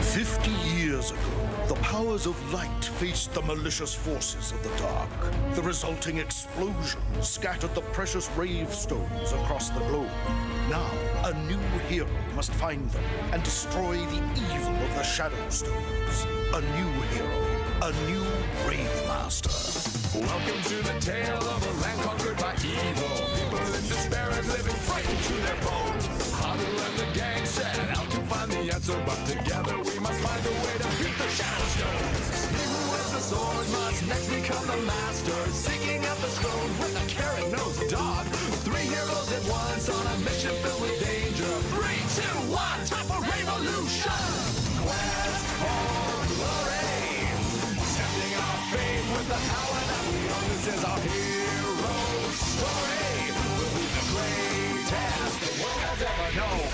50 years ago, the powers of light faced the malicious forces of the dark. The resulting explosion scattered the precious rave stones across the globe. Now, a new hero must find them and destroy the evil of the Shadow Stones. A new hero, a new Rave Master. Welcome to the tale of a land conquered by evil. People in despair and living frightened to their bones. Huddle and the gang set out to find the answer, but together we must find a way to beat the Shadow Stones. He who has the sword must next become the master, seeking out the stones with a carrot-nosed dog. 3 heroes at once on a mission filled with danger. 3, 2, 1, time for revolution! Quest for glory, accepting our fate with the power that we own. This is our hero story. We'll be the greatest the world has ever known.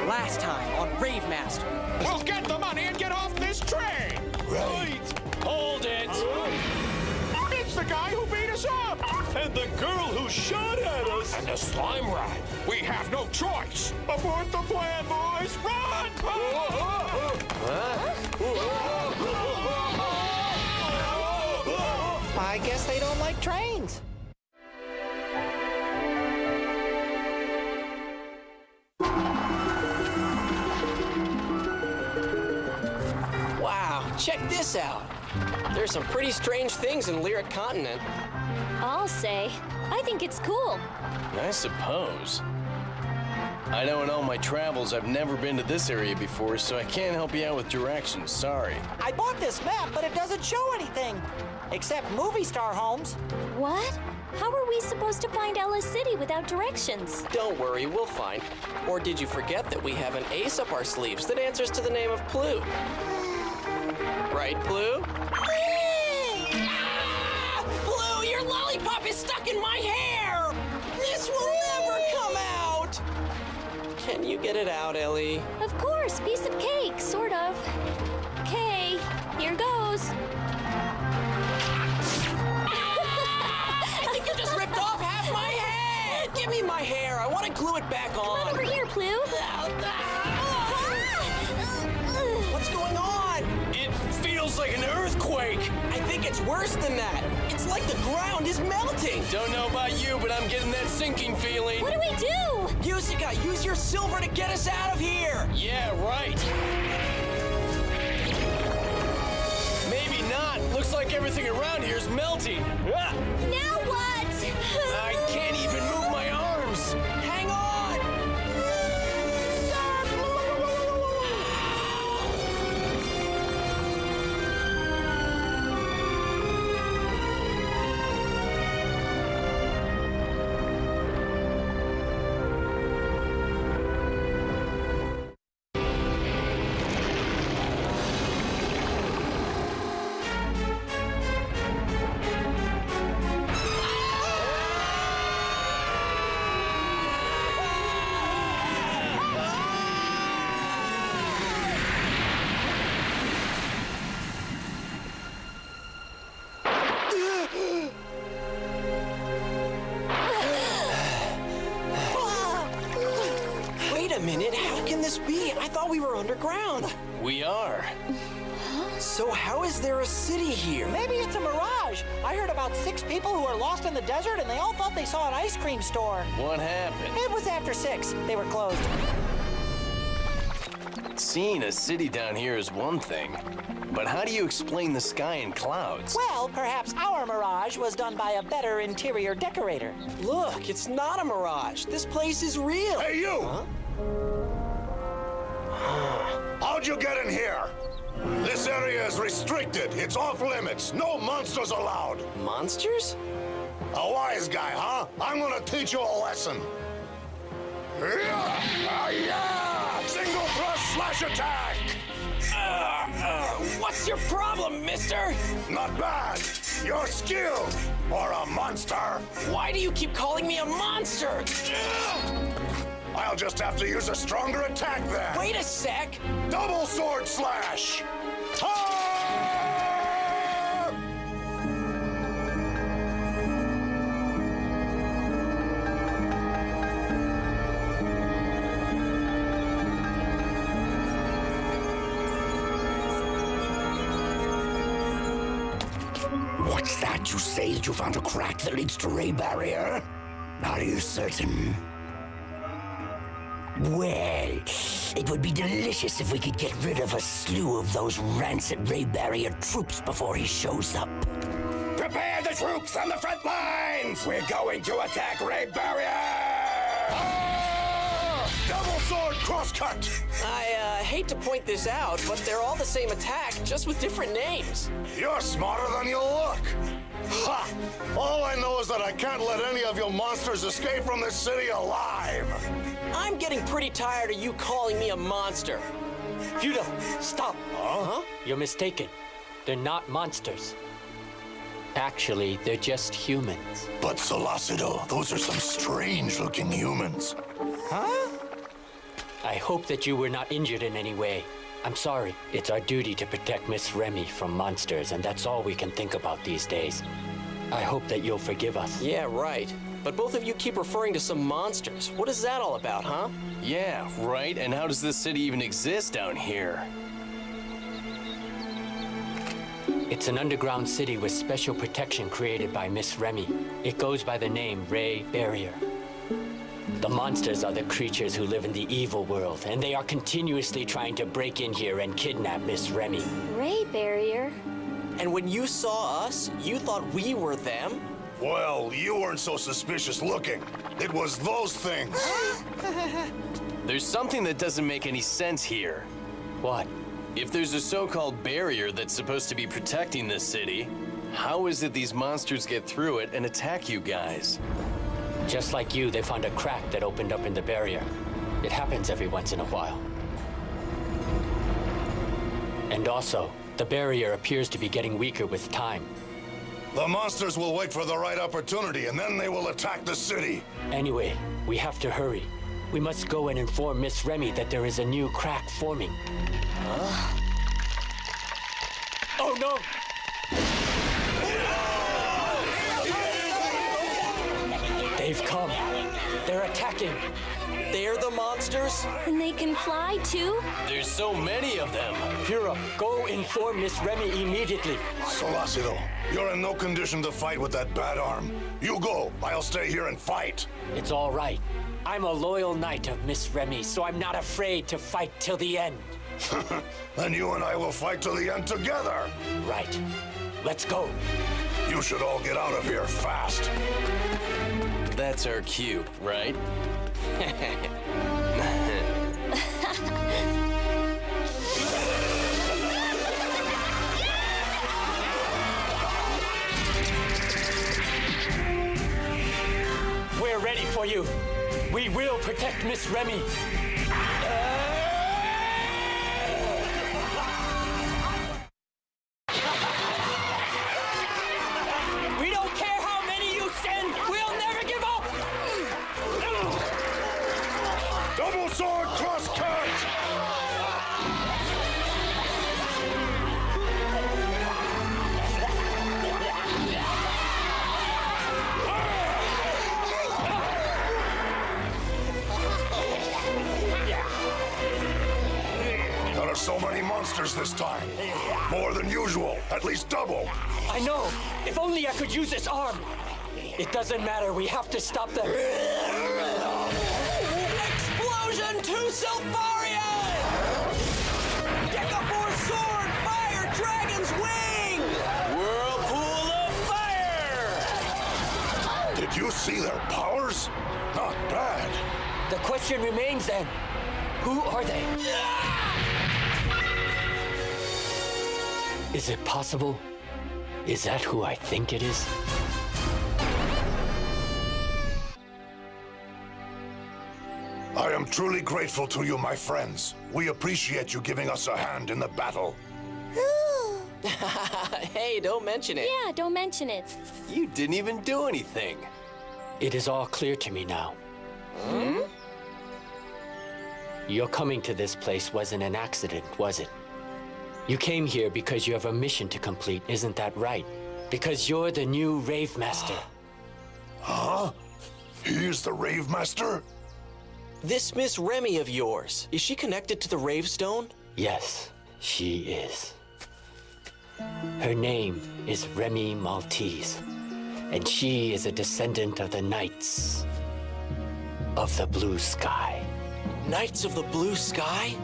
Last time on Rave Master. We'll get the money and get off this train! Right. Hold it. It's the guy who beat us up! And the girl who shot at us. And the slime rat! We have no choice! Abort the plan, boys! Run! I guess they don't like trains. Wow, check this out. There's some pretty strange things in Lyric Continent. I'll say, I think it's cool. I suppose. I know in all my travels I've never been to this area before, so I can't help you out with directions, sorry. I bought this map, but it doesn't show anything. Except movie star homes. What? How are we supposed to find Alice City without directions? Don't worry, we'll find. Or did you forget that we have an ace up our sleeves that answers to the name of Plue? Right, Plue? Ah! Plue, your lollipop is stuck in my hair! This will never come out! Can you get it out, Ellie? Of course, piece of cake, sort of. Okay, here goes. I think you just ripped off half my head! Give me my hair, I want to glue it back on. Come over here, Plue. What's going on? It feels like an earthquake. I think it's worse than that. It's like the ground is melting. Don't know about you, but I'm getting that sinking feeling. What do we do? Yusika, use your silver to get us out of here. Yeah, right. Maybe not. Looks like everything around here is melting. Ah! Now what? I can't even move my arms. Hang on. Wait a minute, how can this be? I thought we were underground. We are. So how is there a city here? Maybe it's a mirage. I heard about 6 people who are lost in the desert and they all thought they saw an ice cream store. What happened? It was after 6. They were closed. Seeing a city down here is one thing, but how do you explain the sky and clouds? Well, perhaps our mirage was done by a better interior decorator. Look, it's not a mirage. This place is real. Hey, you! Huh? How'd you get in here? This area is restricted. It's off limits. No monsters allowed. Monsters? A wise guy, huh? I'm gonna teach you a lesson. Yeah! Single thrust slash attack! What's your problem, mister? Not bad. Your skill, or a monster. Why do you keep calling me a monster? I'll just have to use a stronger attack then. Wait a sec. Double sword slash! Ah! What's that you say that you found a crack that leads to Ray Barrier? Are you certain? Well, it would be delicious if we could get rid of a slew of those rancid Ray Barrier troops before he shows up. Prepare the troops on the front lines! We're going to attack Ray Barrier! Double sword crosscut! I hate to point this out, but they're all the same attack, just with different names. You're smarter than you look! Ha! All I know is that I can't let any of you monsters escape from this city alive! I'm getting pretty tired of you calling me a monster. Feudal, stop! Huh? You're mistaken. They're not monsters. Actually, they're just humans. But Solasido, those are some strange-looking humans. Huh? I hope that you were not injured in any way. I'm sorry. It's our duty to protect Miss Remy from monsters, and that's all we can think about these days. I hope that you'll forgive us. Yeah, right. But both of you keep referring to some monsters. What is that all about, huh? Yeah, right? And how does this city even exist down here? It's an underground city with special protection created by Miss Remy. It goes by the name Ray Barrier. The monsters are the creatures who live in the evil world, and they are continuously trying to break in here and kidnap Miss Remy. Ray Barrier? And when you saw us, you thought we were them? Well, you weren't so suspicious looking. It was those things. There's something that doesn't make any sense here. What? If there's a so-called barrier that's supposed to be protecting this city, how is it these monsters get through it and attack you guys? Just like you, they found a crack that opened up in the barrier. It happens every once in a while. And also, the barrier appears to be getting weaker with time. The monsters will wait for the right opportunity, and then they will attack the city. Anyway, we have to hurry. We must go and inform Miss Remy that there is a new crack forming. Huh? Oh no! They've come. They're attacking. They're the monsters? And they can fly too? There's so many of them. Fura, go inform Miss Remy immediately. Solasido, you're in no condition to fight with that bad arm. You go. I'll stay here and fight. It's all right. I'm a loyal knight of Miss Remy, so I'm not afraid to fight till the end. Then you and I will fight to the end together. Right. Let's go. You should all get out of here fast. That's our cue, right? We're ready for you. We will protect Miss Remy. We don't care how many you send. We'll never give up. Double sword cross cut! There are so many monsters this time. More than usual, at least double. I know. If only I could use this arm. It doesn't matter. We have to stop them. Explosion to Sulfarian! Decaforce sword! Fire dragon's wing! Whirlpool of fire! Did you see their powers? Not bad. The question remains then. Who are they? Is it possible? Is that who I think it is? I am truly grateful to you, my friends. We appreciate you giving us a hand in the battle. Hey, don't mention it. Yeah, don't mention it. You didn't even do anything. It is all clear to me now. Hmm? Your coming to this place wasn't an accident, was it? You came here because you have a mission to complete, isn't that right? Because you're the new Rave Master. Huh? He is the Rave Master? This Miss Remy of yours, is she connected to the Rave Stone? Yes, she is. Her name is Remy Maltese, and she is a descendant of the Knights of the Blue Sky. Knights of the Blue Sky?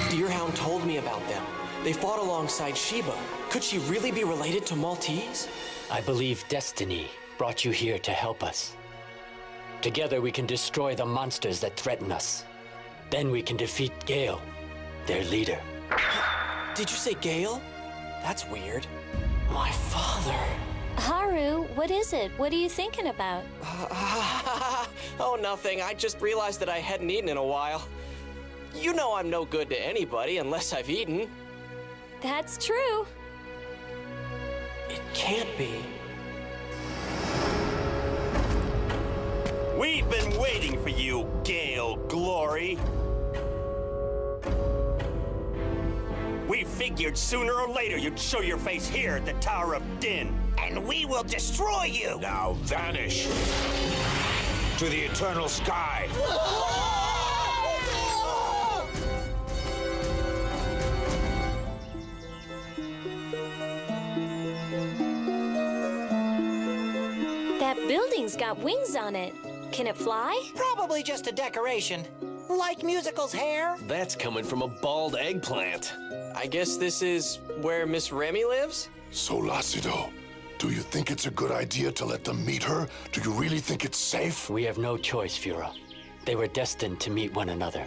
Deerhound told me about them. They fought alongside Sheba. Could she really be related to Maltese? I believe destiny brought you here to help us. Together we can destroy the monsters that threaten us. Then we can defeat Gale, their leader. Did you say Gale? That's weird. My father. Haru, what is it? What are you thinking about? Oh, nothing. I just realized that I hadn't eaten in a while. You know I'm no good to anybody unless I've eaten. That's true. It can't be. We've been waiting for you, Gale Glory. We figured sooner or later you'd show your face here at the Tower of Din. And we will destroy you! Now vanish to the eternal sky. That building's got wings on it. Can it fly? Probably just a decoration. Like musical's hair. That's coming from a bald eggplant. I guess this is where Miss Remy lives? So, Lacido, do you think it's a good idea to let them meet her? Do you really think it's safe? We have no choice, Fura. They were destined to meet one another.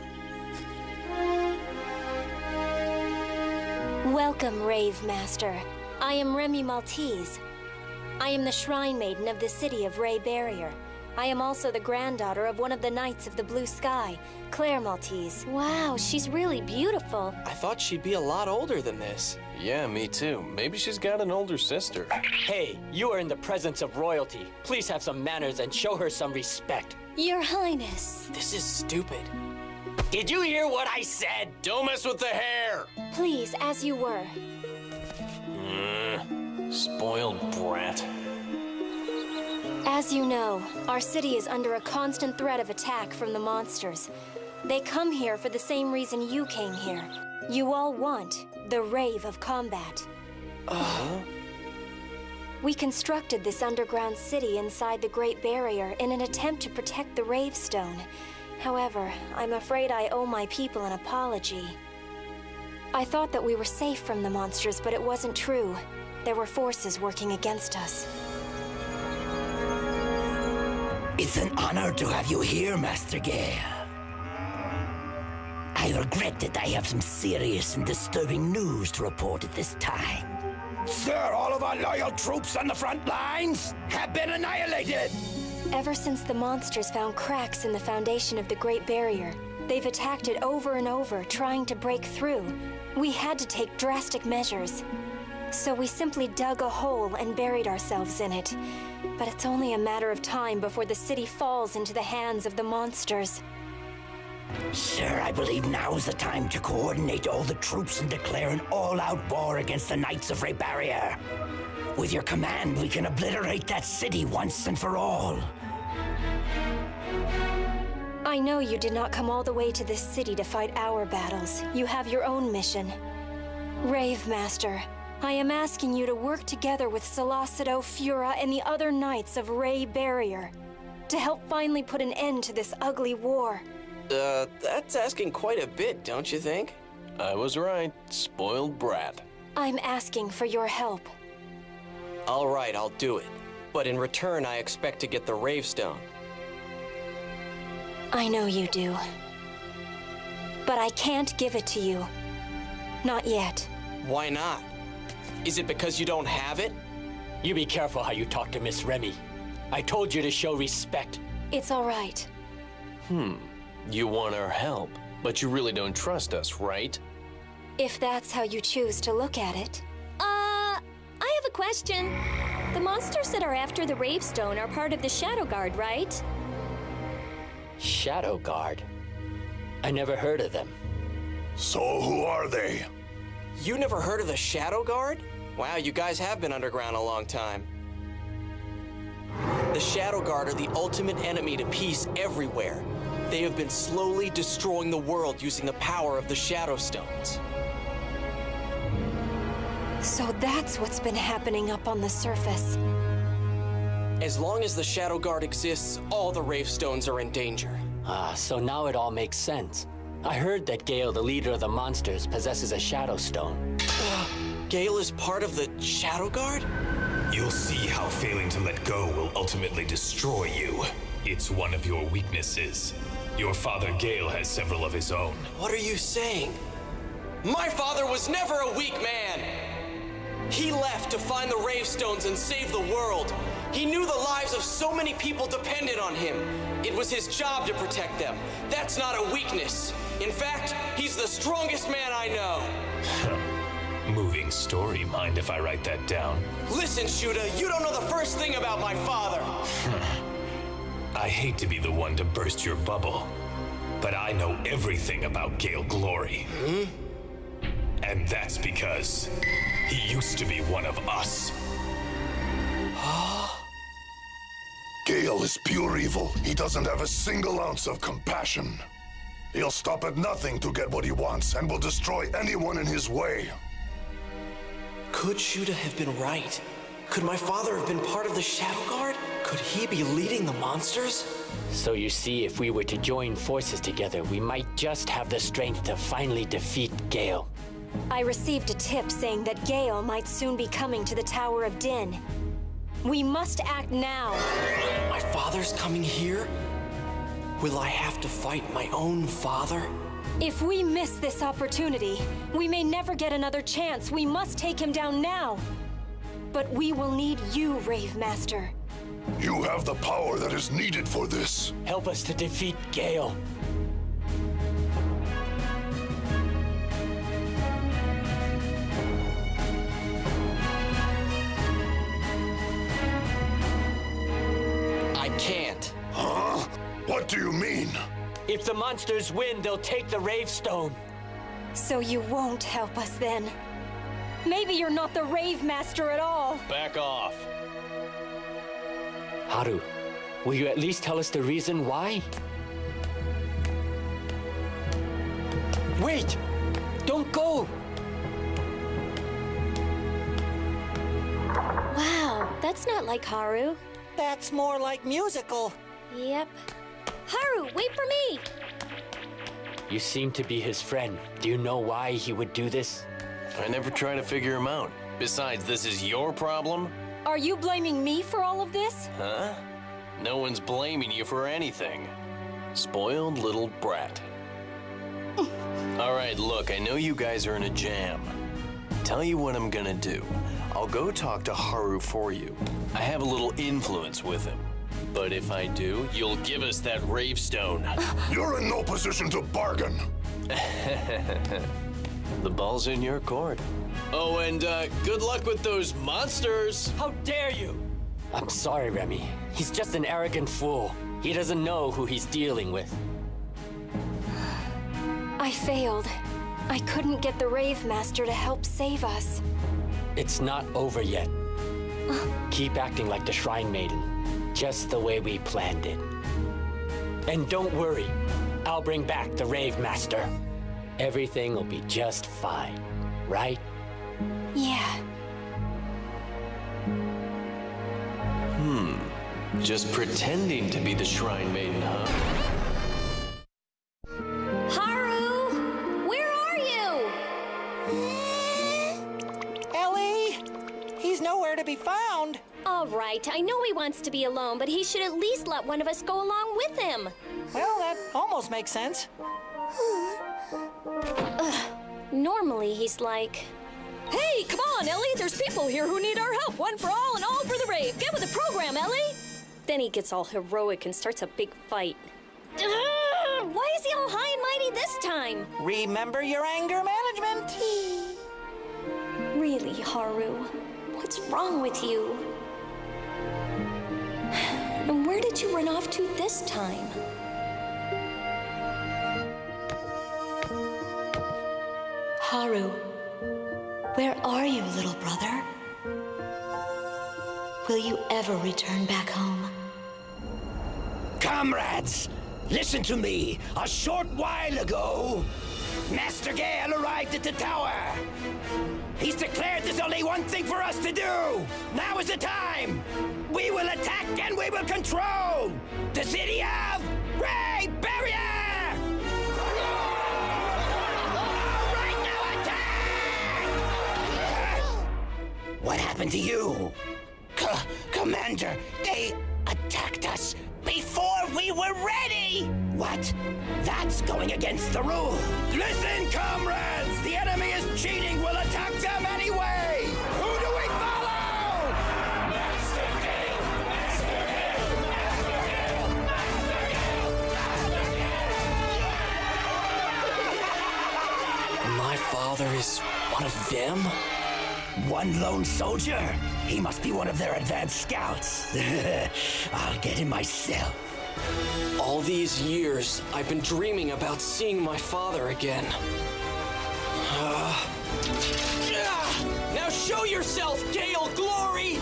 Welcome, Rave Master. I am Remy Maltese. I am the Shrine Maiden of the city of Ray Barrier. I am also the granddaughter of one of the Knights of the Blue Sky, Claire Maltese. Wow, she's really beautiful. I thought she'd be a lot older than this. Yeah, me too. Maybe she's got an older sister. Hey, you are in the presence of royalty. Please have some manners and show her some respect. Your Highness. This is stupid. Did you hear what I said? Don't mess with the hair! Please, as you were. Spoiled brat. As you know, our city is under a constant threat of attack from the monsters. They come here for the same reason you came here. You all want the rave of combat. We constructed this underground city inside the Great Barrier in an attempt to protect the Rave Stone. However, I'm afraid I owe my people an apology. I thought that we were safe from the monsters, but it wasn't true. There were forces working against us. It's an honor to have you here, Master Gale. I regret that I have some serious and disturbing news to report at this time. Sir, all of our loyal troops on the front lines have been annihilated. Ever since the monsters found cracks in the foundation of the Great Barrier, they've attacked it over and over, trying to break through. We had to take drastic measures. So we simply dug a hole and buried ourselves in it. But it's only a matter of time before the city falls into the hands of the monsters. Sir, I believe now is the time to coordinate all the troops and declare an all-out war against the Knights of Ray Barrier. With your command, we can obliterate that city once and for all. I know you did not come all the way to this city to fight our battles. You have your own mission. Rave Master, I am asking you to work together with Salacido, Fura, and the other Knights of Ray Barrier to help finally put an end to this ugly war. That's asking quite a bit, don't you think? I was right. Spoiled brat. I'm asking for your help. All right, I'll do it. But in return, I expect to get the Rave Stone. I know you do. But I can't give it to you. Not yet. Why not? Is it because you don't have it? You be careful how you talk to Miss Remy. I told you to show respect. It's all right. You want our help, but you really don't trust us, right? If that's how you choose to look at it. I have a question. The monsters that are after the Rave Stone are part of the Shadow Guard, right? Shadow Guard? I never heard of them. So who are they? You never heard of the Shadow Guard? Wow, you guys have been underground a long time. The Shadow Guard are the ultimate enemy to peace everywhere. They have been slowly destroying the world using the power of the Shadow Stones. So that's what's been happening up on the surface. As long as the Shadow Guard exists, all the Rave Stones are in danger. So now it all makes sense. I heard that Gale, the leader of the monsters, possesses a Shadow Stone. Gale is part of the Shadow Guard? You'll see how failing to let go will ultimately destroy you. It's one of your weaknesses. Your father Gale has several of his own. What are you saying? My father was never a weak man! He left to find the Rave Stones and save the world. He knew the lives of so many people depended on him. It was his job to protect them. That's not a weakness. In fact, he's the strongest man I know. Moving story. Mind if I write that down? Listen, Shuda, you don't know the first thing about my father. I hate to be the one to burst your bubble, but I know everything about Gale Glory. And that's because he used to be one of us. Gale is pure evil. He doesn't have a single ounce of compassion. He'll stop at nothing to get what he wants and will destroy anyone in his way. Could Shuda have been right? Could my father have been part of the Shadow Guard? Could he be leading the monsters? So you see, if we were to join forces together, we might just have the strength to finally defeat Gale. I received a tip saying that Gale might soon be coming to the Tower of Din. We must act now. My father's coming here? Will I have to fight my own father? If we miss this opportunity, we may never get another chance. We must take him down now. But we will need you, Rave Master. You have the power that is needed for this. Help us to defeat Gale. I can't. Huh? What do you mean? If the monsters win, they'll take the Rave Stone. So you won't help us then? Maybe you're not the Rave Master at all. Back off. Haru, will you at least tell us the reason why? Wait! Don't go! Wow, that's not like Haru. That's more like musical. Yep. Haru, wait for me! You seem to be his friend. Do you know why he would do this? I never try to figure him out. Besides, this is your problem? Are you blaming me for all of this? Huh? No one's blaming you for anything. Spoiled little brat. All right, look, I know you guys are in a jam. Tell you what I'm gonna do. I'll go talk to Haru for you. I have a little influence with him. But if I do, you'll give us that Rave Stone. You're in no position to bargain. The ball's in your court. Oh, and good luck with those monsters. How dare you! I'm sorry, Remy. He's just an arrogant fool. He doesn't know who he's dealing with. I failed. I couldn't get the Rave Master to help save us. It's not over yet. Keep acting like the Shrine Maiden, just the way we planned it. And don't worry, I'll bring back the Rave Master. Everything will be just fine, right? Yeah. Just pretending to be the Shrine Maiden, huh? Haru! Where are you? Ellie! He's nowhere to be found. All right, I know he wants to be alone, but he should at least let one of us go along with him. Well, that almost makes sense. Normally, he's like... Hey, come on, Ellie! There's people here who need our help. One for all and all for the rave. Get with the program, Ellie! Then he gets all heroic and starts a big fight. Why is he all high and mighty this time? Remember your anger management. Really, Haru? What's wrong with you? And where did you run off to this time? Haru, where are you, little brother? Will you ever return back home? Comrades, listen to me. A short while ago, Master Gale arrived at the tower. He's declared there's only one thing for us to do. Now is the time. We will attack and we will control the city of Rave Barrier. All right, now attack! What happened to you? Commander, they attacked us before we were ready! What? That's going against the rule. Listen, comrades! The enemy is cheating! We'll attack them anyway! Who do we follow? Master Gale! Master Gale! Master Gale! Master Gale! Master Gale! My father is one of them? One lone soldier? He must be one of their advanced scouts. I'll get him myself. All these years, I've been dreaming about seeing my father again. Now show yourself, Gale Glory!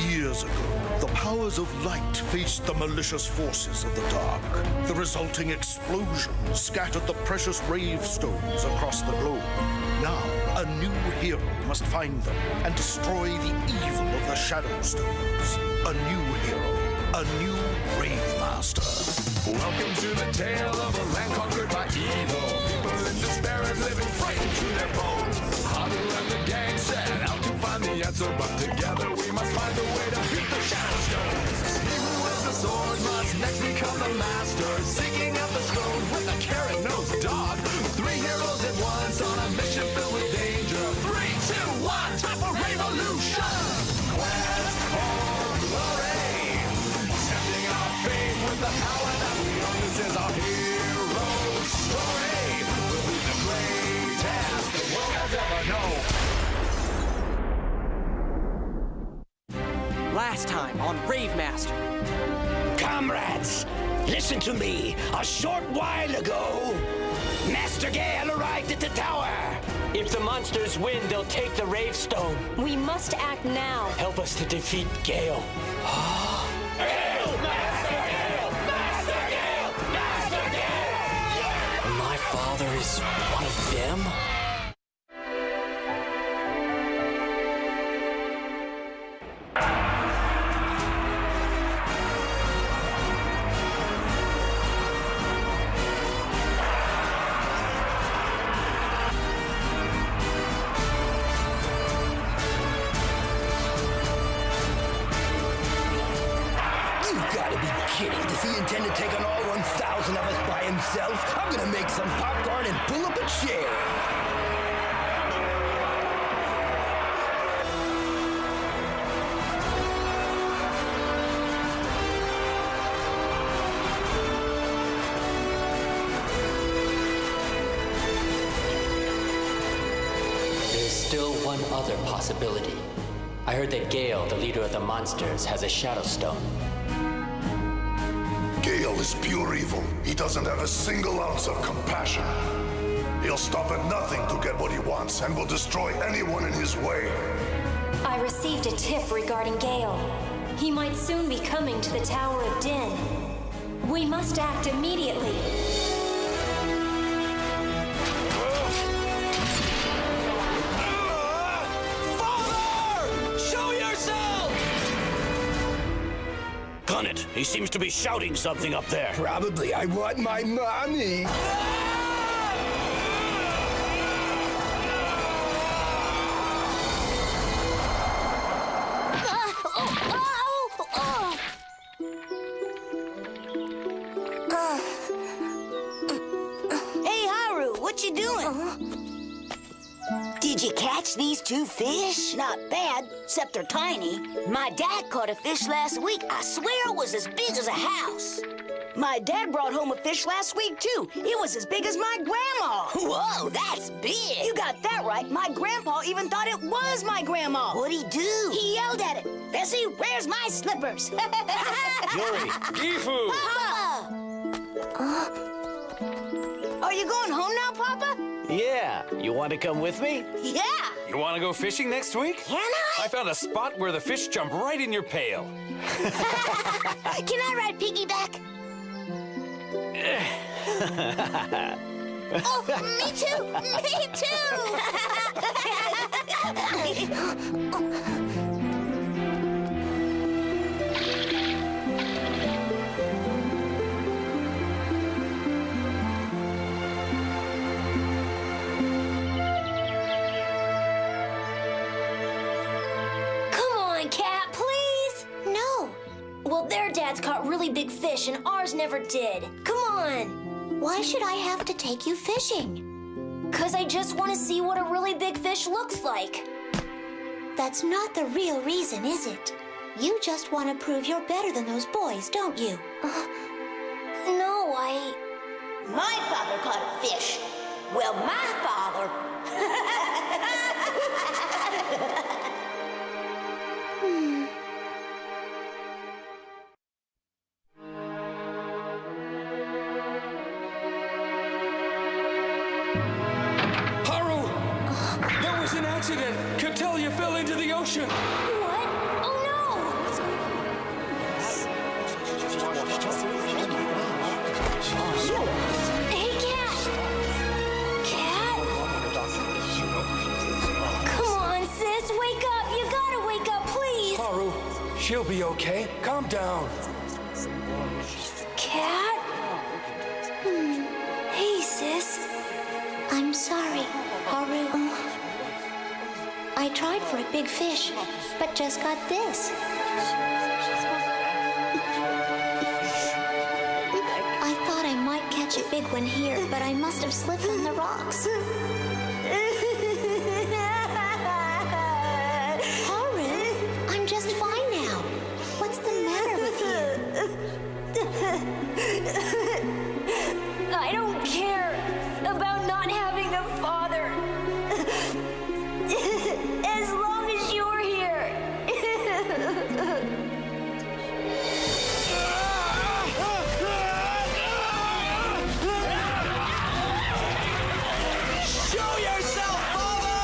Years ago, the powers of light faced the malicious forces of the dark. The resulting explosion scattered the precious rave stones across the globe. Now, a new hero must find them and destroy the evil of the Shadow Stones. A new hero, a new Rave Master. Welcome to the tale of a land conquered by evil. People in despair and living frightened to their bones. Haru and the gang set out to find the answer, but together we must find a way to beat the Shadow Stones. He who wields the sword must next become the master, seeking out the stones with a carrot-nosed dog. 3 heroes at once on a mission filled with danger. 3, 2, 1, time for revolution! Quest for glory, accepting our fate with the power that we own. This is our hero story. We'll be the greatest the world has ever known. Last time on Rave Master. Comrades, listen to me. A short while ago, Master Gale arrived at the tower. If the monsters win, they'll take the Rave Stone. We must act now. Help us to defeat Gale. Gale! Master Gale! Master Gale! Master Gale! My father is one of them? Does he intend to take on all 1,000 of us by himself? I'm gonna make some popcorn and pull up a chair. There's still one other possibility. I heard that Gale, the leader of the monsters, has a Shadow Stone. Gale is pure evil. He doesn't have a single ounce of compassion. He'll stop at nothing to get what he wants and will destroy anyone in his way. I received a tip regarding Gale. He might soon be coming to the Tower of Din. We must act immediately. It. He seems to be shouting something up there. Probably, I want my mommy. Hey, Haru, what you doing? Did you catch these 2 fish? Not bad, except they're tiny. My dad caught a fish last week. I swear it was as big as a house. My dad brought home a fish last week, too. It was as big as my grandma. Whoa, that's big. You got that right. My grandpa even thought it was my grandma. What'd he do? He yelled at it. Bessie, where's my slippers? Yuri, Gifu! Papa! Are you going home now, Papa? Yeah. You want to come with me? Yeah. You want to go fishing next week? Can I? I found a spot where the fish jump right in your pail. Can I ride piggyback? Oh, me too! Me too! Well, their dads caught really big fish and ours never did. Come on. Why should I have to take you fishing? 'Cause I just want to see what a really big fish looks like. That's not the real reason, is it? You just want to prove you're better than those boys, don't you? No, My father caught a fish. Well, my father... Catellia fell into the ocean. What? Oh no! Hey, Cat! Cat? Come on, sis, wake up! You gotta wake up, please! Haru, she'll be okay. Calm down. Cat? Hey, sis. I'm sorry, Haru. I tried for a big fish, but just got this. I thought I might catch a big one here, but I must have slipped on the rocks. Haru, I'm just fine now. What's the matter with you? I don't care about not having a father. As long as you're here. Show yourself, father!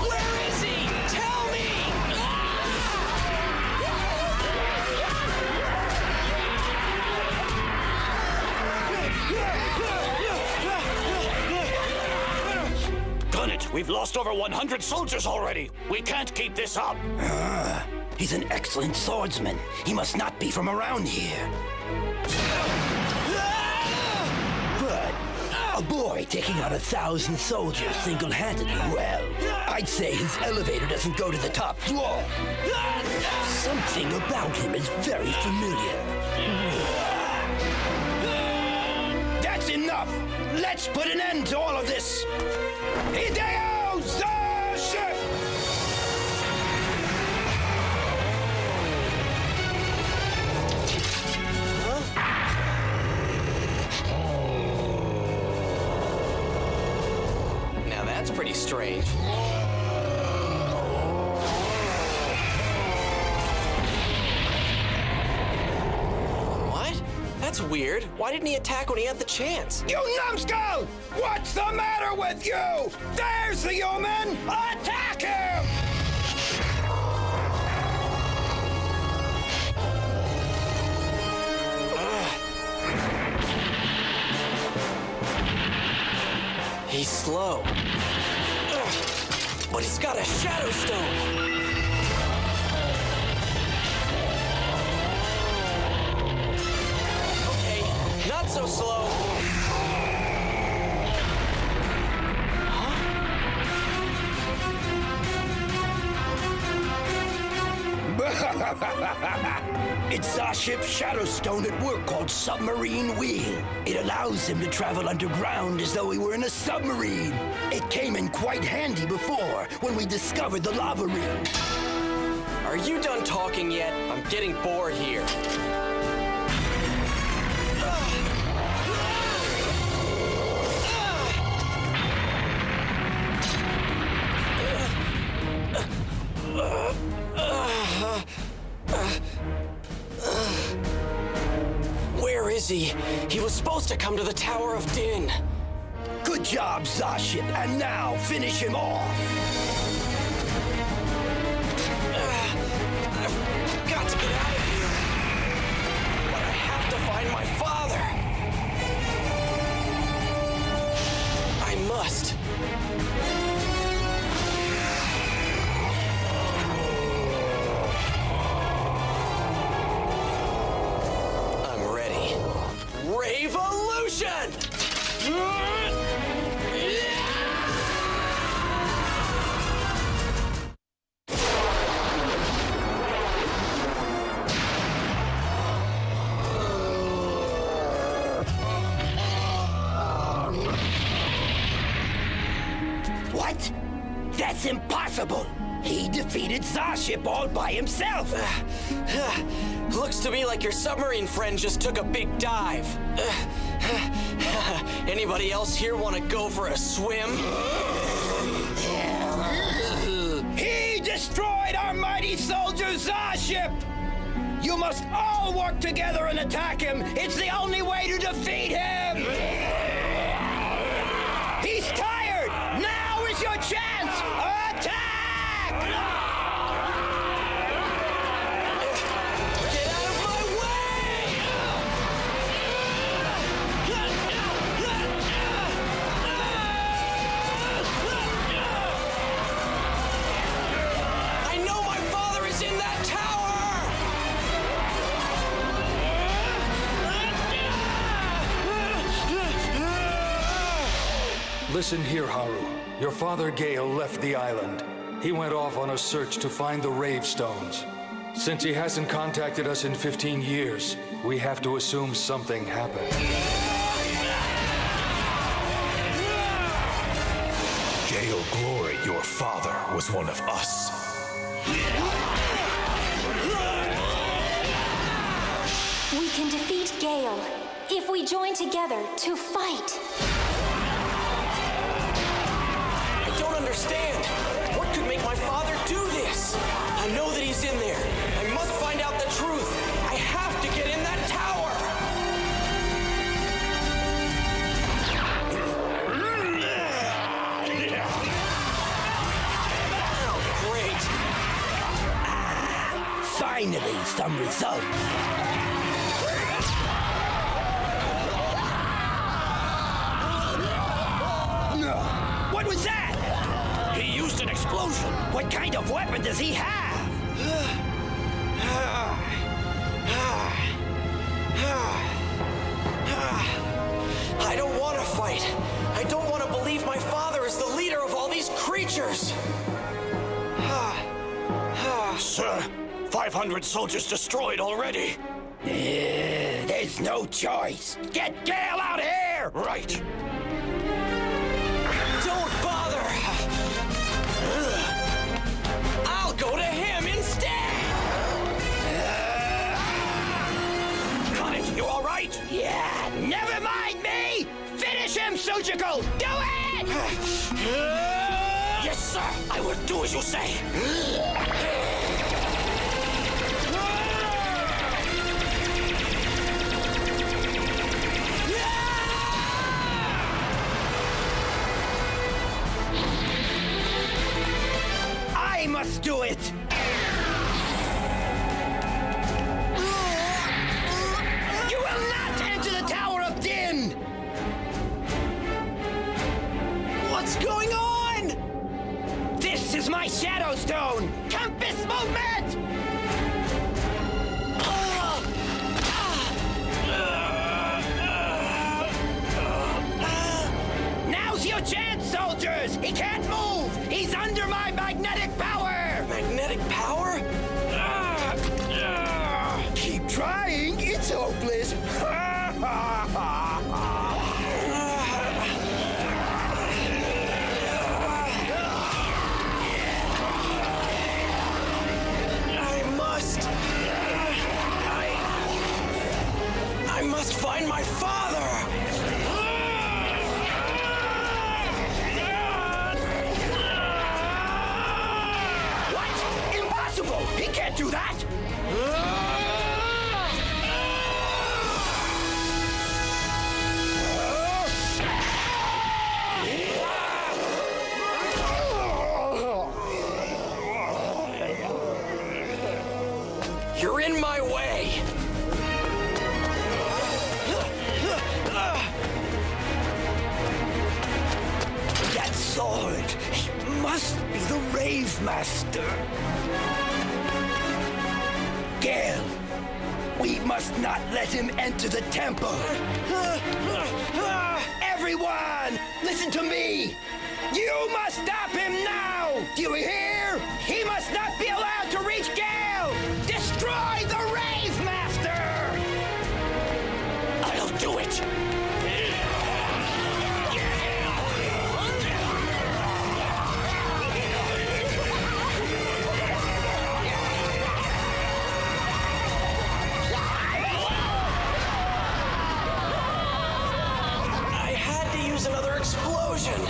Where is he? Tell me! Done it! We've lost over 100 soldiers already! We can't keep this up! He's an excellent swordsman. He must not be from around here. But a boy taking out 1,000 soldiers single-handedly, well, I'd say his elevator doesn't go to the top floor. Something about him is very familiar. That's enough! Let's put an end to all of this! Hideo Zaship! Now that's pretty strange. What? That's weird. Why didn't he attack when he had the chance? You numbskull! What's the matter with you? There's the human! Attack him! He's slow. But he's got a Shadow Stone. Not so slow. It's Zaship's Shadow Stone at work called Submarine Wheel. It allows him to travel underground as though he were in a submarine. It came in quite handy before, when we discovered the lava ring. Are you done talking yet? I'm getting bored here. Where is he? He was supposed to come to the Tower of Din. Good job, Zaship, and now finish him off. to find my father. I must. I'm ready. Rave-olution! What? That's impossible! He defeated Starship all by himself! Looks to me like your submarine friend just took a big dive. Anybody else here want to go for a swim? He destroyed our mighty soldier Starship! You must all work together and attack him! It's the only way to defeat him! He's tired! Now is your chance! Attack! Get out of my way! I know my father is in that tower! Listen here, Haru. Your father Gale left the island. He went off on a search to find the Rave Stones. Since he hasn't contacted us in 15 years, we have to assume something happened. Gale Glory, your father, was one of us. We can defeat Gale if we join together to fight. I don't understand. What could make my father do this? I know that he's in there. I must find out the truth. I have to get in that tower. Oh, great. Finally, some results. What was that? He used an explosion. What kind of weapon does he have? I don't want to fight. I don't want to believe my father is the leader of all these creatures. Sir, 500 soldiers destroyed already. There's no choice. Get Gale out here! Right. Don't bother! I'll go to him instead! Got it, you all right? Yeah, never mind me! Finish him, Sujiko! Do it! Yes, sir. I will do as you say. I must do it! You will not enter the Tower of Din! What's going on? This is my Shadow Stone! Compass movement! Now's your chance, soldiers! He can't move! He's under my magnetic power! Magnetic power? Keep trying, it's hopeless! I must find my father! What? Impossible! He can't do that! You're in my way! He must be the Rave Master. Gale, we must not let him enter the temple. Everyone, listen to me. You must stop him now! Do you hear? He must not be allowed to reach Gale! Destroy the Rave Master! I'll do it. I had to use another explosion.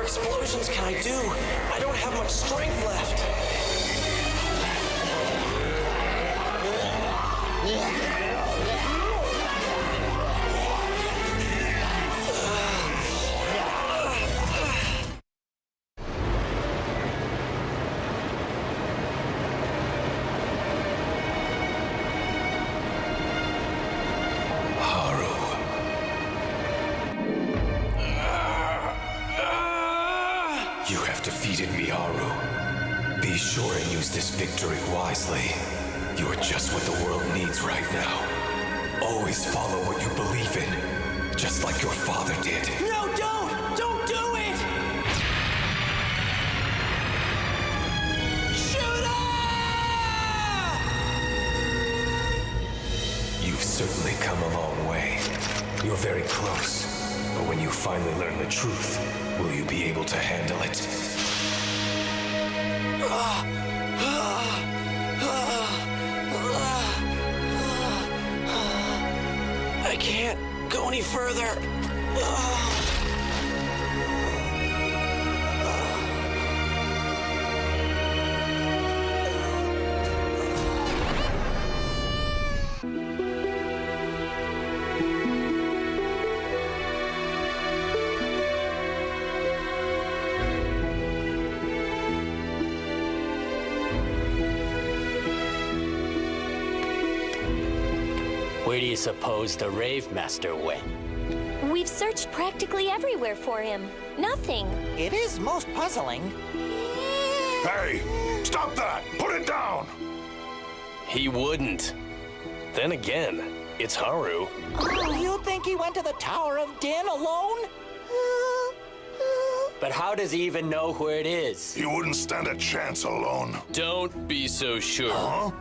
Explosions can I do? I don't have much strength left. You have defeated me, Haru. Be sure and use this victory wisely. You are just what the world needs right now. Always follow what you believe in, just like your father did. No, don't! Don't do it! Shoot her! You've certainly come a long way. You're very close. But when you finally learn the truth, will you be able to handle it? I can't go any further. Where do you suppose the Rave Master went? We've searched practically everywhere for him. Nothing. It is most puzzling. Hey, stop that! Put it down! He wouldn't. Then again, it's Haru. Oh, you think he went to the Tower of Din alone? But how does he even know where it is? He wouldn't stand a chance alone. Don't be so sure. Huh?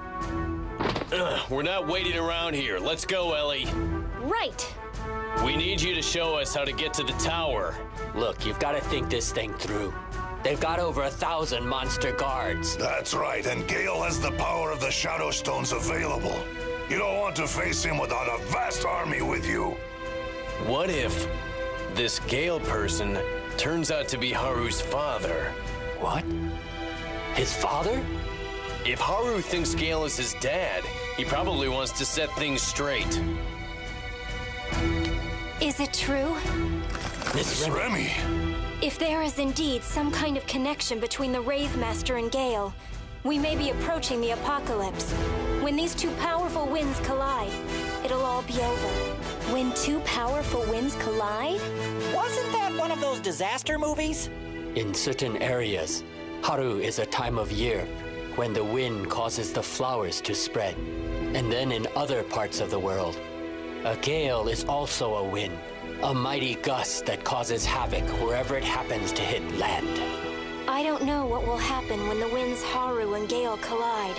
We're not waiting around here. Let's go, Ellie. Right. We need you to show us how to get to the tower. Look, you've got to think this thing through. They've got over 1,000 monster guards. That's right, and Gale has the power of the Shadow Stones available. You don't want to face him without a vast army with you. What if this Gale person turns out to be Haru's father? What? His father? If Haru thinks Gale is his dad, he probably wants to set things straight. Is it true? Miss Remy! If there is indeed some kind of connection between the Rave Master and Gale, we may be approaching the apocalypse. When these two powerful winds collide, it'll all be over. When two powerful winds collide? Wasn't that one of those disaster movies? In certain areas, Haru is a time of year when the wind causes the flowers to spread. And then in other parts of the world, a gale is also a wind, a mighty gust that causes havoc wherever it happens to hit land. I don't know what will happen when the winds Haru and Gale collide,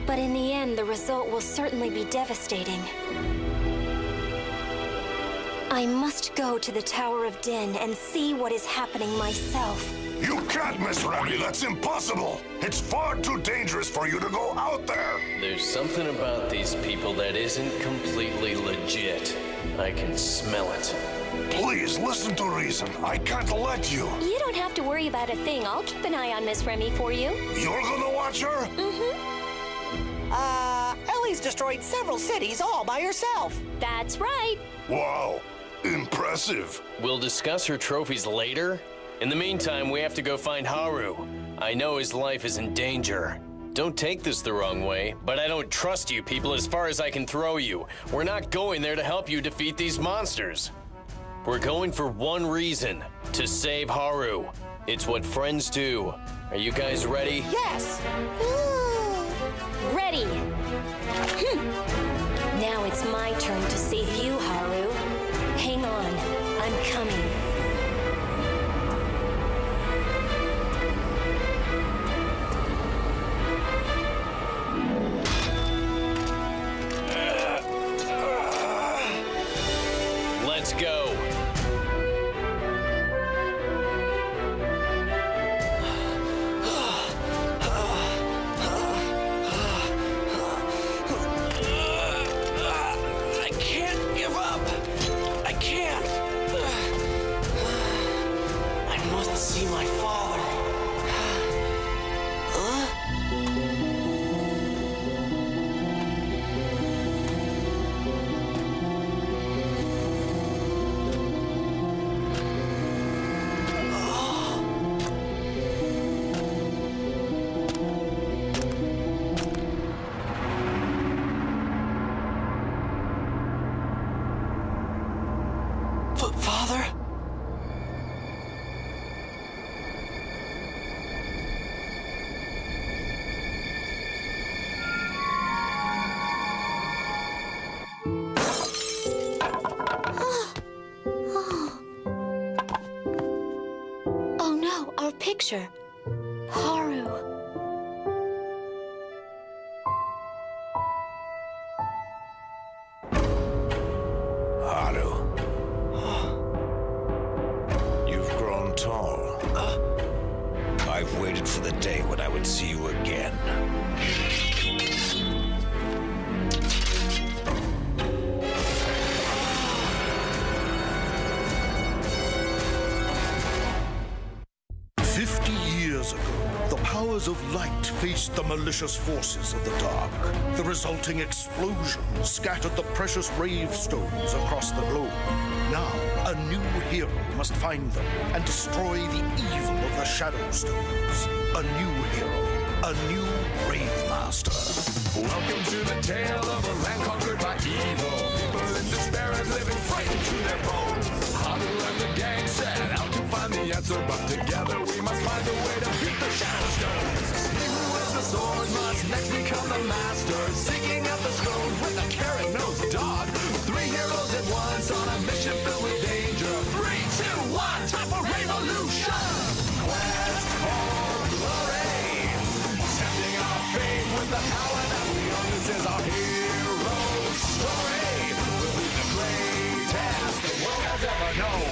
but in the end, the result will certainly be devastating. I must go to the Tower of Din and see what is happening myself. You can't, Miss Remy. That's impossible. It's far too dangerous for you to go out there. There's something about these people that isn't completely legit. I can smell it. Please, listen to reason. I can't let you. You don't have to worry about a thing. I'll keep an eye on Miss Remy for you. You're gonna watch her? Ellie's destroyed several cities all by herself. That's right. Wow. Impressive. We'll discuss her trophies later. In the meantime, we have to go find Haru. I know his life is in danger. Don't take this the wrong way, but I don't trust you people as far as I can throw you. We're not going there to help you defeat these monsters. We're going for one reason, to save Haru. It's what friends do. Are you guys ready? Yes! Ready! Now it's my turn to save you, Haru. Hang on, I'm coming. Let's go. I can't give up. I can't. I must see my father. Father? Oh no, our picture. Haru. Haru. You've grown tall. I've waited for the day when I would see you again. Years ago, the powers of light faced the malicious forces of the dark. The resulting explosion scattered the precious rave stones across the globe. Now, a new hero must find them and destroy the evil of the Shadow Stones. A new hero, a new Rave Master. Welcome to the tale of a land conquered by evil. People in despair and living frightened to their bones. Haru and the gang set out to find the answer, but together we must find a way to beat the Shadow Stones. He who wields the sword must next become the master, seeking out the stones with a carrot-nosed dog. 3 heroes at once on a mission filled with danger. 3, 2, 1, time for revolution! Quest for glory, tempting our fate with the power that we own. This is our hero story. We'll be the greatest the world has ever known.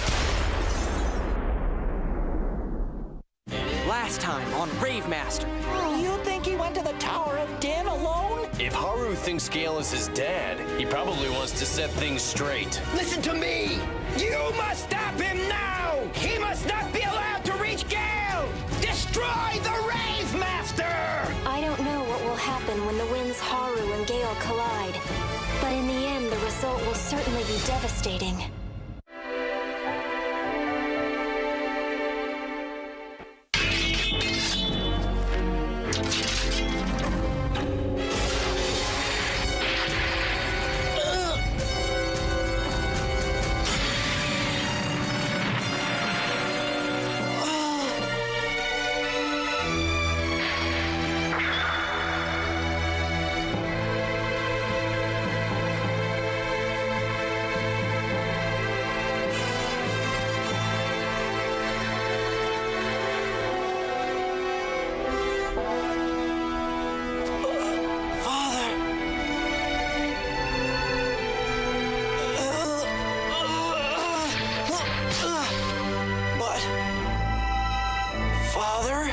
Last time on Rave Master. You think he went to the Tower of Din alone? If Haru thinks Gale is his dad, he probably wants to set things straight. Listen to me! You must stop him now! He must not be allowed to reach Gale! Destroy the Rave Master! I don't know what will happen when the winds Haru and Gale collide, but in the end, the result will certainly be devastating. Father?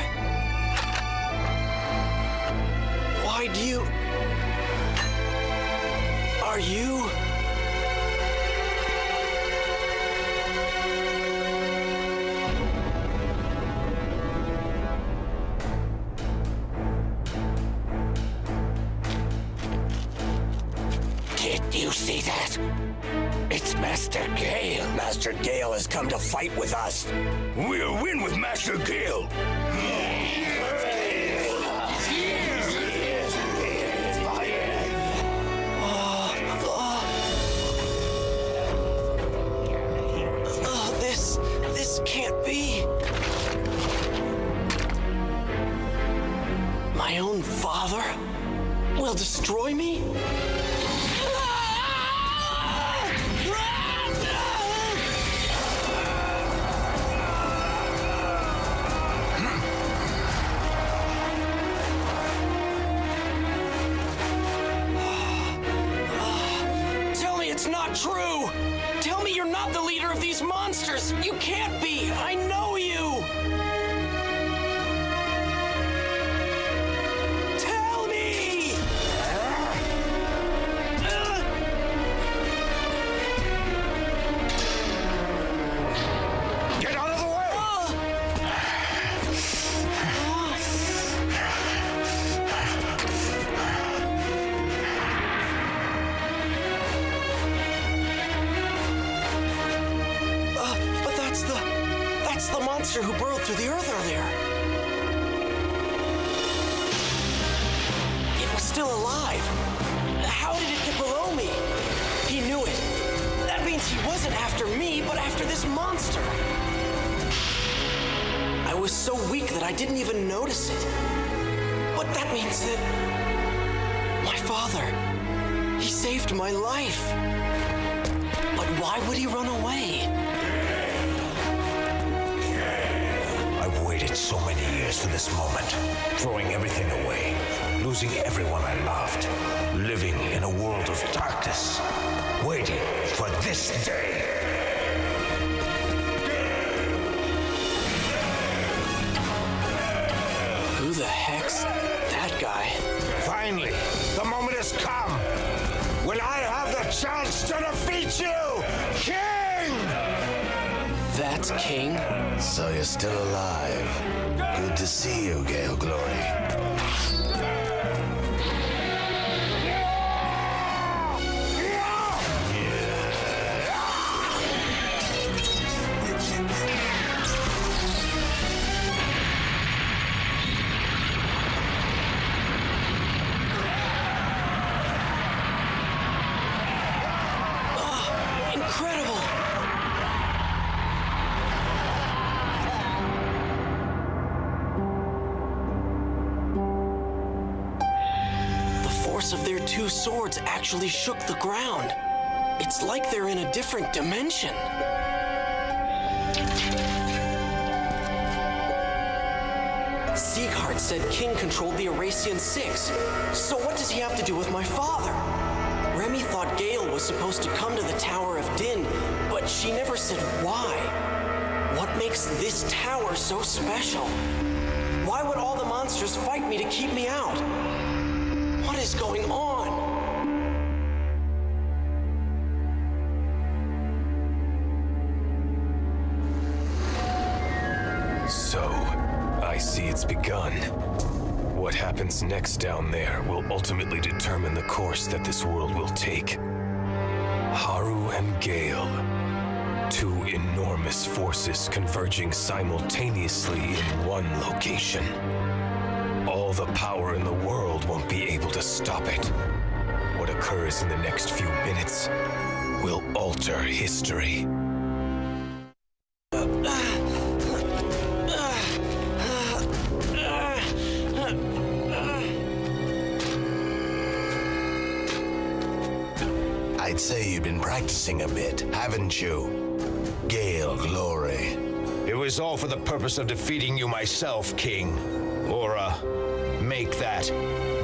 Why do you... Are you... Did you see that? It's Master Gale. Master Gale has come to fight with us. We'll win with Master Gale. own father will destroy me? Tell me it's not true! Tell me you're not the leader of these monsters! You can't be! I know you! Tell me! Get out of the way! But that's the monster who burrowed through the earth earlier. It was still alive. How did it get below me? He knew it. That means he wasn't after me, but after this monster. I was so weak that I didn't even notice it. But that means that my father, he saved my life. But why would he run away? I've waited so many years for this moment, throwing everything away, losing everyone I loved, living in a world of darkness, waiting for this day. Who the heck's that guy? Finally, the moment has come when I have the chance to defeat you, King! That's King? So you're still alive. Good to see you, Gale Glory. Incredible! The force of their two swords actually shook the ground. It's like they're in a different dimension. Sieghart said King controlled the Erasean Six. So what does he have to do with my father? Remy thought Gale was supposed to come to the Tower of Din, but she never said why. What makes this tower so special? Why would all the monsters fight me to keep me out? What is going on? So, I see it's begun. What happens next down there will ultimately determine the course that this world will take. Haru and Gale, two enormous forces converging simultaneously in one location. All the power in the world won't be able to stop it. What occurs in the next few minutes will alter history. I'd say you've been practicing a bit, haven't you? Gale Glory. It was all for the purpose of defeating you myself, King. Or, make that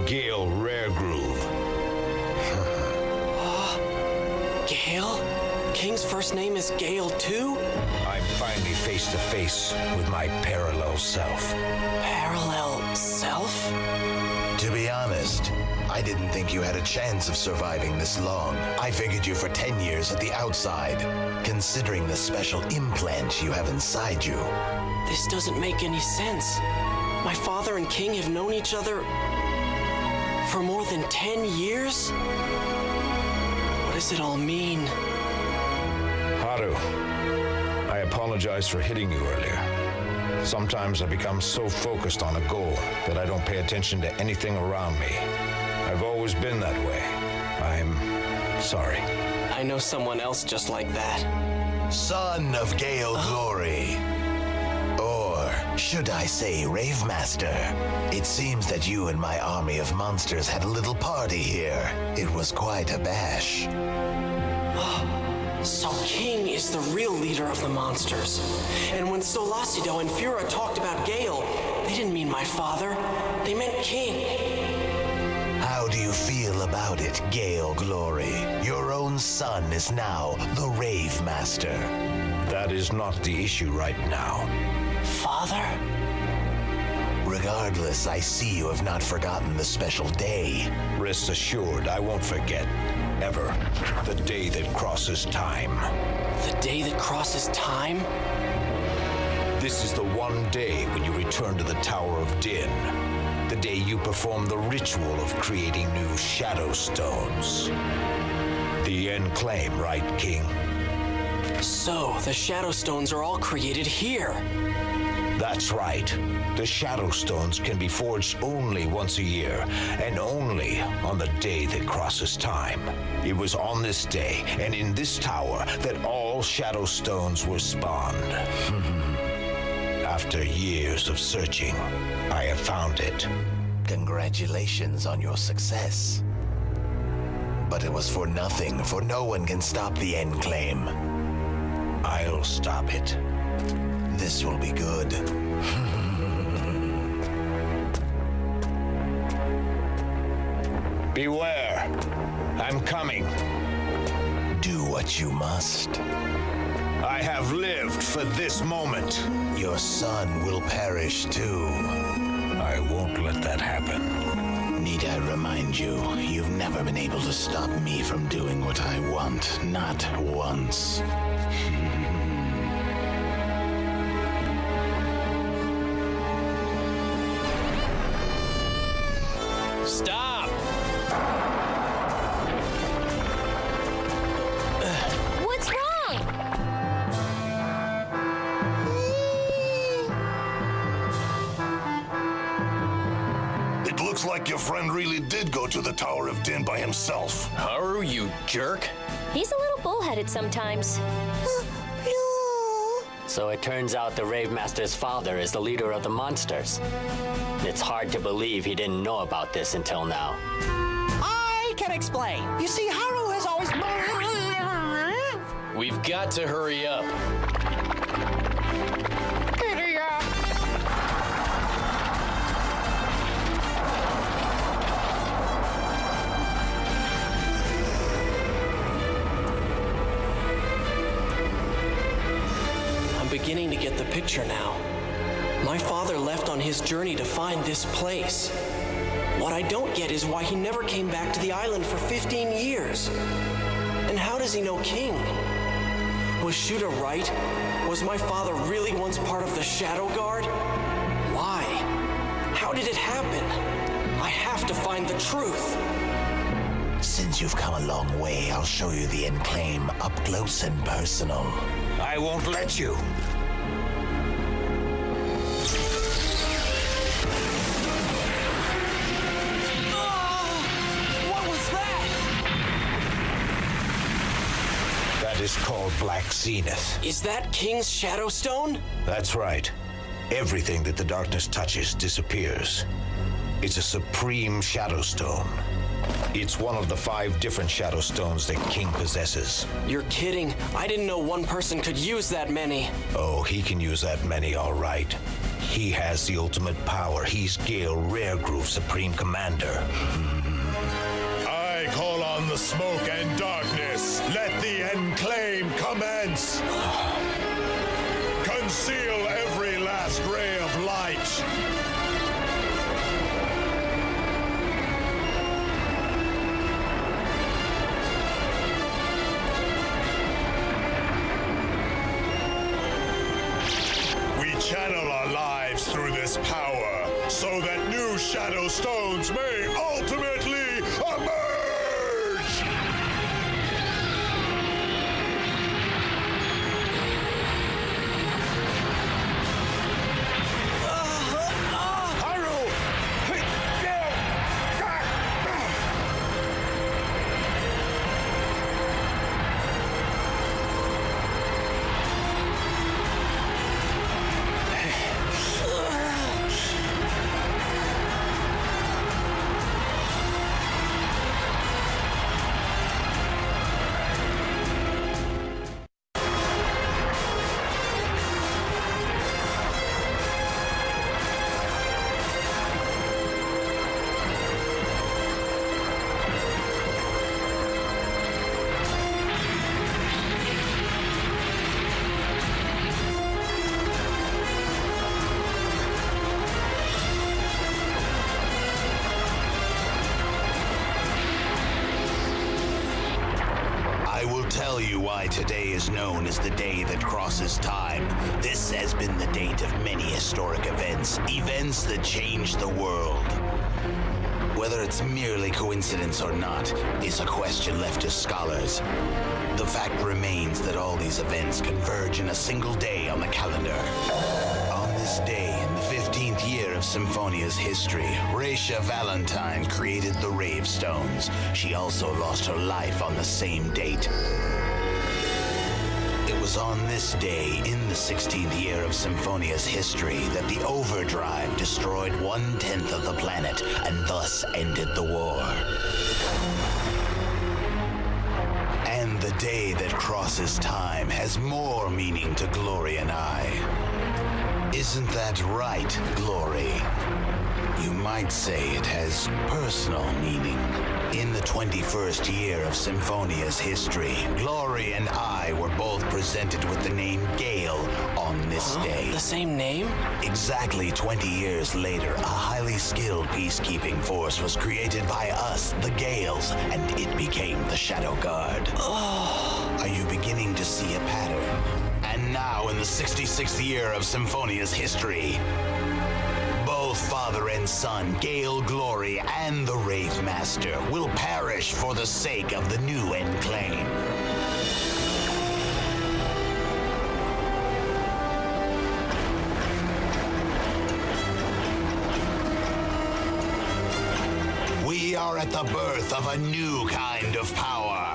Gale Rare Groove. Gale? King's first name is Gale too? I'm finally face to face with my parallel self. Parallel self? To be honest, I didn't think you had a chance of surviving this long. I figured you for 10 years at the outside, considering the special implant you have inside you. This doesn't make any sense. My father and King have known each other for more than 10 years? What does it all mean? Haru, I apologize for hitting you earlier. Sometimes I become so focused on a goal that I don't pay attention to anything around me. I've always been that way. I'm sorry. I know someone else just like that. Son of Gale Glory. Or Should I say, Rave Master? It seems that you and my army of monsters had a little party here. It was quite a bash. So King is the real leader of the monsters. And when Solasido and Fura talked about Gale, they didn't mean my father. They meant King. How do you feel about it, Gale Glory? Your own son is now the Rave Master. That is not the issue right now. Father? Regardless, I see you have not forgotten the special day. Rest assured, I won't forget. Ever. The day that crosses time. The day that crosses time? This is the one day when you return to the Tower of Din. The day you perform the ritual of creating new Shadow Stones. The end claim, right, King? So, the Shadow Stones are all created here. That's right. The Shadow Stones can be forged only once a year, and only on the day that crosses time. It was on this day, and in this tower, that all Shadow Stones were spawned. After years of searching, I have found it. Congratulations on your success. But it was for nothing, for no one can stop the end claim. I'll stop it. This will be good. Beware. I'm coming. Do what you must. I have lived for this moment. Your son will perish too. I won't let that happen. Need I remind you, you've never been able to stop me from doing what I want. Not once. Stop! What's wrong? It looks like your friend really did go to the Tower of Din by himself. Haru, you jerk. He's a little bullheaded sometimes. So it turns out the Rave Master's father is the leader of the monsters. It's hard to believe he didn't know about this until now. I can explain. You see, Haru has always... We've got to hurry up. Giddy up. I'm beginning to get the picture now. My father left on his journey to find this place. What I don't get is why he never came back to the island for 15 years. And how does he know King? Was Shuda right? Was my father really once part of the Shadow Guard? Why? How did it happen? I have to find the truth. Since you've come a long way, I'll show you the end claim up close and personal. I won't let you. That is called Black Zenith. Is that King's Shadow Stone? That's right. Everything that the darkness touches disappears. It's a supreme Shadow Stone. It's one of the 5 different Shadow Stones that King possesses. You're kidding. I didn't know one person could use that many. Oh, he can use that many, all right. He has the ultimate power. He's Gale Raregroove, Supreme Commander. I call on the smoke and darkness. Let the end claim commence. Conceal every last ray of light. Channel our lives through this power so that new Shadow Stones may ultimately emerge! Haru! today is known as the day that crosses time. This has been the date of many historic events, events that changed the world. Whether it's merely coincidence or not is a question left to scholars. The fact remains that all these events converge in a single day on the calendar. On this day, in the 15th year of Symphonia's history, Raisha Valentine created the Rave Stones. She also lost her life on the same date. It was on this day, in the 16th year of Symphonia's history, that the Overdrive destroyed 1/10 of the planet and thus ended the war. And the day that crosses time has more meaning to Glory and I. Isn't that right, Glory? You might say it has personal meaning. In the 21st year of Symphonia's history, Glory and I were both presented with the name Gale on this day. The same name? Exactly 20 years later, a highly skilled peacekeeping force was created by us, the Gales, and it became the Shadow Guard. Are you beginning to see a pattern? And now, in the 66th year of Symphonia's history, both father and son, Gale Glory and the Rave Master, will perish for the sake of the new Enclave. We are at the birth of a new kind of power.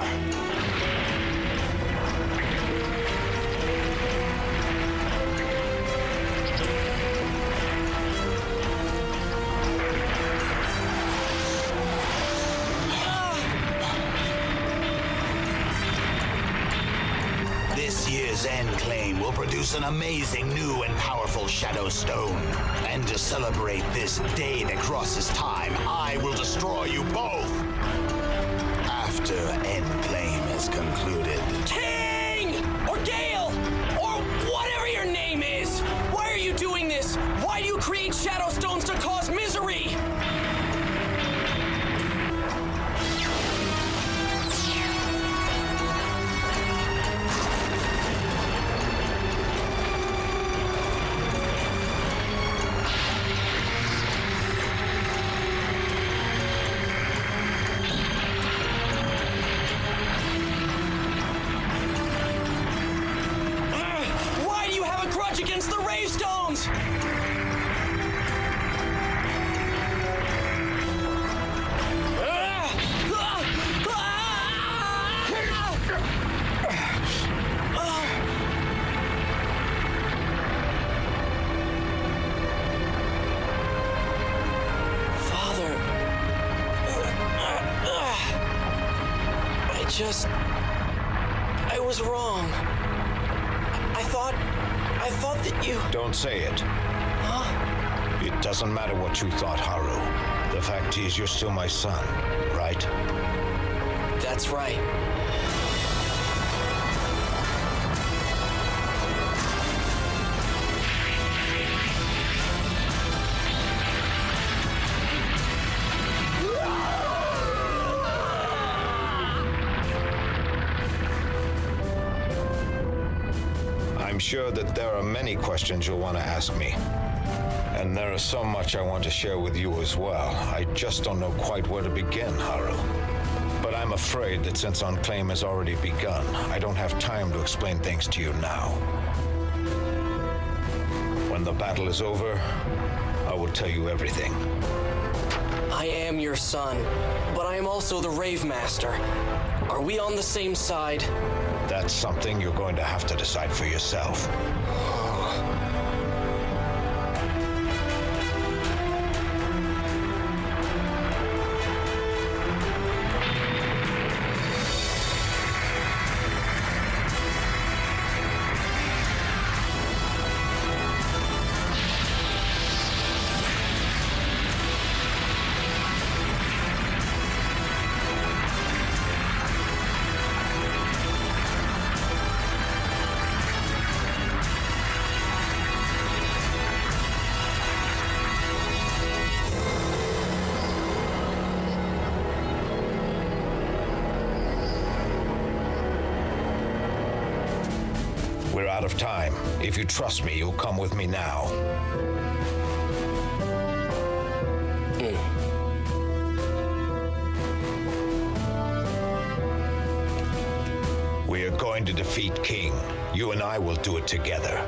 This year's Enclave will produce an amazing new and powerful Shadow Stone. And to celebrate this day that crosses time, I will destroy you both. After Enclave has concluded. King! Or Gale! Or whatever your name is! Why are you doing this? Why do you create Shadow Stones to cause misery? Against the Rave Stones! Father... I was wrong. I thought that you... Don't say it. Huh? It doesn't matter what you thought, Haru. The fact is, you're still my son, right? That's right. I'm sure that there are many questions you'll want to ask me. And there is so much I want to share with you as well. I just don't know quite where to begin, Haru. But I'm afraid that since Unclaim has already begun, I don't have time to explain things to you now. When the battle is over, I will tell you everything. I am your son, but I am also the Rave Master. Are we on the same side? That's something you're going to have to decide for yourself. We're out of time. If you trust me, you'll come with me now. We are going to defeat King. You and I will do it together.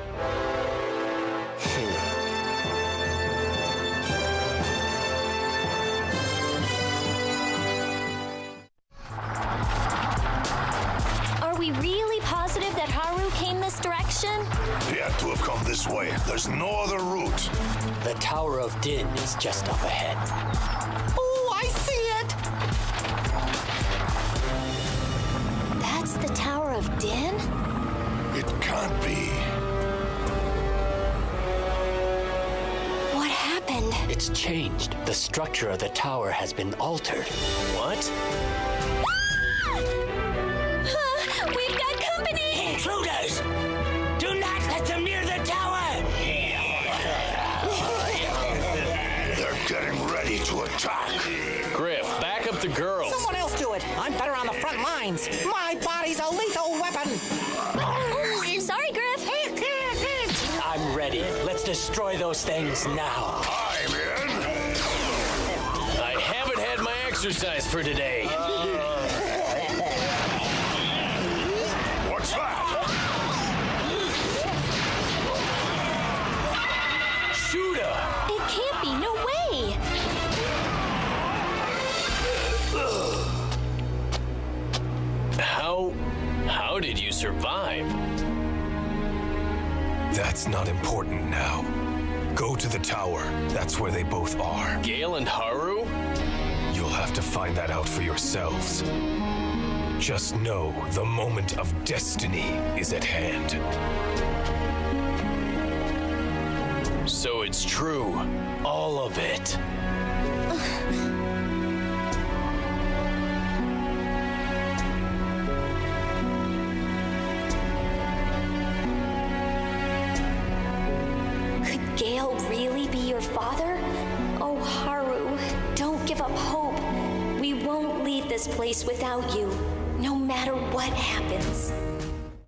Are we really positive that Haru came this direction? He had to have come this way. There's no other route. The Tower of Din is just up ahead. Oh, I see it! That's the Tower of Din? It can't be. What happened? It's changed. The structure of the tower has been altered. What? We've got company! Intruders! Do not let them near the tower! They're getting ready to attack. Griff, back up the girls. Someone else do it. I'm better on the front lines. My body's a lethal weapon. Sorry, Griff. I'm ready. Let's destroy those things now. I'm in. I haven't had my exercise for today. What's that? Shoot her! It can't be. No way. How did you survive? That's not important now. Go to the tower. That's where they both are. Gale and Haru? You'll have to find that out for yourselves. Just know the moment of destiny is at hand. So it's true. All of it. Could Gale really be your father? Oh, Haru, don't give up hope. We won't leave this place without you, no matter what happens.